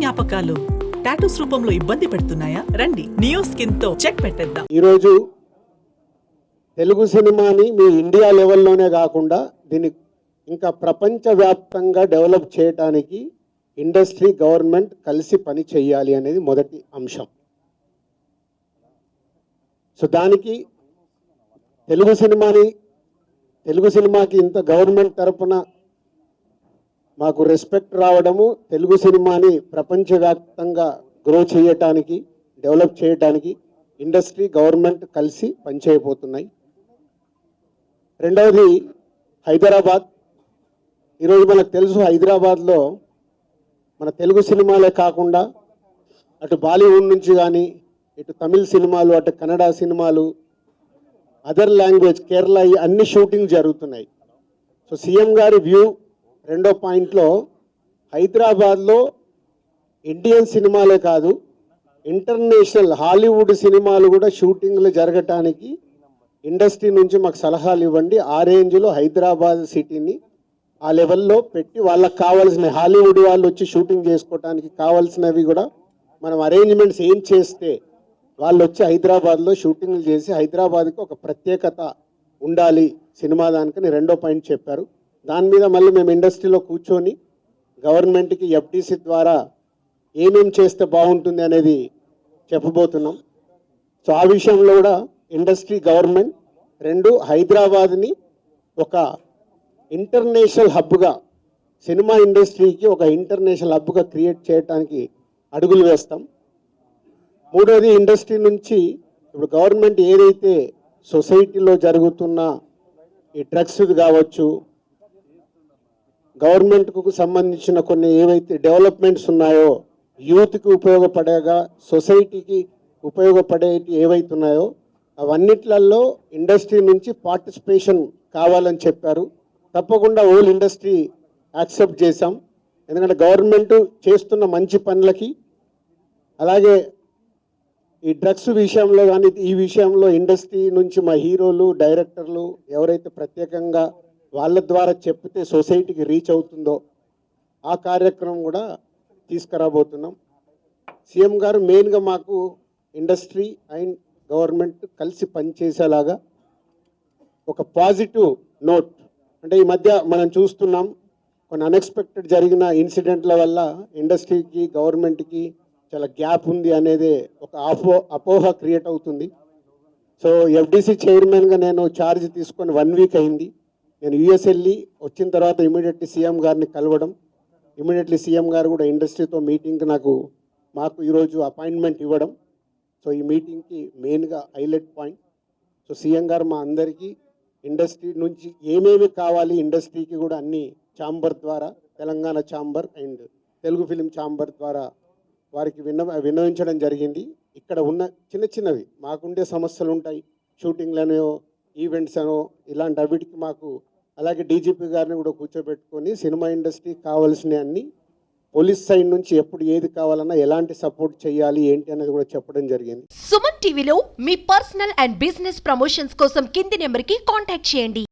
జ్ఞాపకాలు టాటూస్ రూపంలో ఇబ్బంది పెడుతున్నాయా? రండి, నియో స్కిన్ తో చెక్ పెట్టేద్దాం. ఈరోజు తెలుగు సినిమాని మీ ఇండియా లెవెల్లోనే కాకుండా దీన్ని ఇంకా ప్రపంచవ్యాప్తంగా డెవలప్ చేయడానికి ఇండస్ట్రీ, గవర్నమెంట్ కలిసి పని చేయాలి అనేది మొదటి అంశం. సో దానికి తెలుగు సినిమాకి ఇంత గవర్నమెంట్ తరపున మాకు రెస్పెక్ట్ రావడము, తెలుగు సినిమాని ప్రపంచవ్యాప్తంగా గ్రో చేయటానికి, డెవలప్ చేయటానికి ఇండస్ట్రీ, గవర్నమెంట్ కలిసి పనిచేయబోతున్నాయి. రెండవది హైదరాబాద్. ఈరోజు మనకు తెలుసు, హైదరాబాద్లో మన తెలుగు సినిమాలే కాకుండా అటు బాలీవుడ్ నుంచి కానీ, ఇటు తమిళ సినిమాలు, అటు కన్నడ సినిమాలు, అదర్ లాంగ్వేజ్, కేరళ, అన్ని షూటింగ్ జరుగుతున్నాయి. సో సీఎం గారి వ్యూ రెండో పాయింట్లో హైదరాబాద్లో ఇండియన్ సినిమాలే కాదు, ఇంటర్నేషనల్ హాలీవుడ్ సినిమాలు కూడా షూటింగ్లు జరగటానికి ఇండస్ట్రీ నుంచి మాకు సలహాలు ఇవ్వండి. ఆ రేంజ్లో హైదరాబాద్ సిటీని ఆ లెవెల్లో పెట్టి వాళ్ళకి కావాల్సిన హాలీవుడ్ వాళ్ళు వచ్చి షూటింగ్ చేసుకోవటానికి కావాల్సినవి కూడా మనం అరేంజ్మెంట్స్ ఏం చేస్తే వాళ్ళు వచ్చి హైదరాబాద్లో షూటింగ్లు చేసి హైదరాబాద్కి ఒక ప్రత్యేకత ఉండాలి సినిమా దానికని రెండో పాయింట్ చెప్పారు. దాని మీద మళ్ళీ మేము ఇండస్ట్రీలో కూర్చొని గవర్నమెంట్కి ఎఫ్టీసీ ద్వారా ఏమేం చేస్తే బాగుంటుంది అనేది చెప్పబోతున్నాం. సో ఆ విషయంలో కూడా ఇండస్ట్రీ, గవర్నమెంట్ రెండు హైదరాబాద్ని ఒక ఇంటర్నేషనల్ హబ్గా, సినిమా ఇండస్ట్రీకి ఒక ఇంటర్నేషనల్ హబ్గా క్రియేట్ చేయడానికి అడుగులు వేస్తాం. మూడోది ఇండస్ట్రీ నుంచి ఇప్పుడు గవర్నమెంట్ ఏదైతే సొసైటీలో జరుగుతున్న ఈ డ్రగ్స్ కావచ్చు, గవర్నమెంట్కు సంబంధించిన కొన్ని ఏవైతే డెవలప్మెంట్స్ ఉన్నాయో, యూత్కి ఉపయోగపడేగా, సొసైటీకి ఉపయోగపడేవి ఏవైతే ఉన్నాయో అవన్నిట్లలో ఇండస్ట్రీ నుంచి పార్టిసిపేషన్ కావాలని చెప్పారు. తప్పకుండా హోల్ ఇండస్ట్రీ యాక్సెప్ట్ చేశాం. ఎందుకంటే గవర్నమెంట్ చేస్తున్న మంచి పనులకి, అలాగే ఈ డ్రగ్స్ విషయంలో కానీ ఈ విషయంలో ఇండస్ట్రీ నుంచి మా హీరోలు, డైరెక్టర్లు ఎవరైతే ప్రత్యేకంగా వాళ్ళ ద్వారా చెప్తే సొసైటీకి రీచ్ అవుతుందో ఆ కార్యక్రమం కూడా తీసుకురాబోతున్నాం. సీఎం గారు మెయిన్గా మాకు ఇండస్ట్రీ అండ్ గవర్నమెంట్ కలిసి పనిచేసేలాగా ఒక పాజిటివ్ నోట్, అంటే ఈ మధ్య మనం చూస్తున్నాం కొన్ని అన్ఎక్స్పెక్టెడ్ జరిగిన ఇన్సిడెంట్ల వల్ల ఇండస్ట్రీకి, గవర్నమెంట్కి చాలా గ్యాప్ ఉంది అనేది ఒక అపోహ క్రియేట్ అవుతుంది. సో ఎఫ్డీసీ చైర్మన్గా నేను ఛార్జ్ తీసుకొని 1 వీక్ అయింది. నేను యూఎస్ వెళ్ళి వచ్చిన తర్వాత ఇమీడియట్లీ సీఎం గారిని కలవడం, ఇమీడియట్లీ సీఎం గారు కూడా ఇండస్ట్రీతో మీటింగ్కి మాకు ఈరోజు అపాయింట్మెంట్ ఇవ్వడం. సో ఈ మీటింగ్కి మెయిన్గా హైలైట్ పాయింట్. సో సీఎం గారు మా అందరికీ ఇండస్ట్రీ నుంచి ఏమేమి కావాలి, ఇండస్ట్రీకి కూడా అన్ని ఛాంబర్ ద్వారా, Telangana chamber and Telugu film chamber ద్వారా వారికి విన్నవించడం జరిగింది. ఇక్కడ ఉన్న చిన్నవి మాకుండే సమస్యలు ఉంటాయి, షూటింగ్లనో, ఈవెంట్స్ అనో, ఇలాంటి అవిటికి మాకు, అలాగే డీజీపీ గారిని కూడా కూర్చోబెట్టుకొని సినిమా ఇండస్ట్రీకి కావాల్సిన అన్ని, పోలీస్ సైడ్ నుంచి ఎప్పుడు ఏది కావాలన్నా ఎలాంటి సపోర్ట్ చేయాలి ఏంటి అనేది కూడా చెప్పడం జరిగింది. సుమన్ టీవీలో మీ పర్సనల్ అండ్ బిజినెస్ ప్రమోషన్స్ కోసం కింది నెంబర్కి కాంటాక్ట్ చేయండి.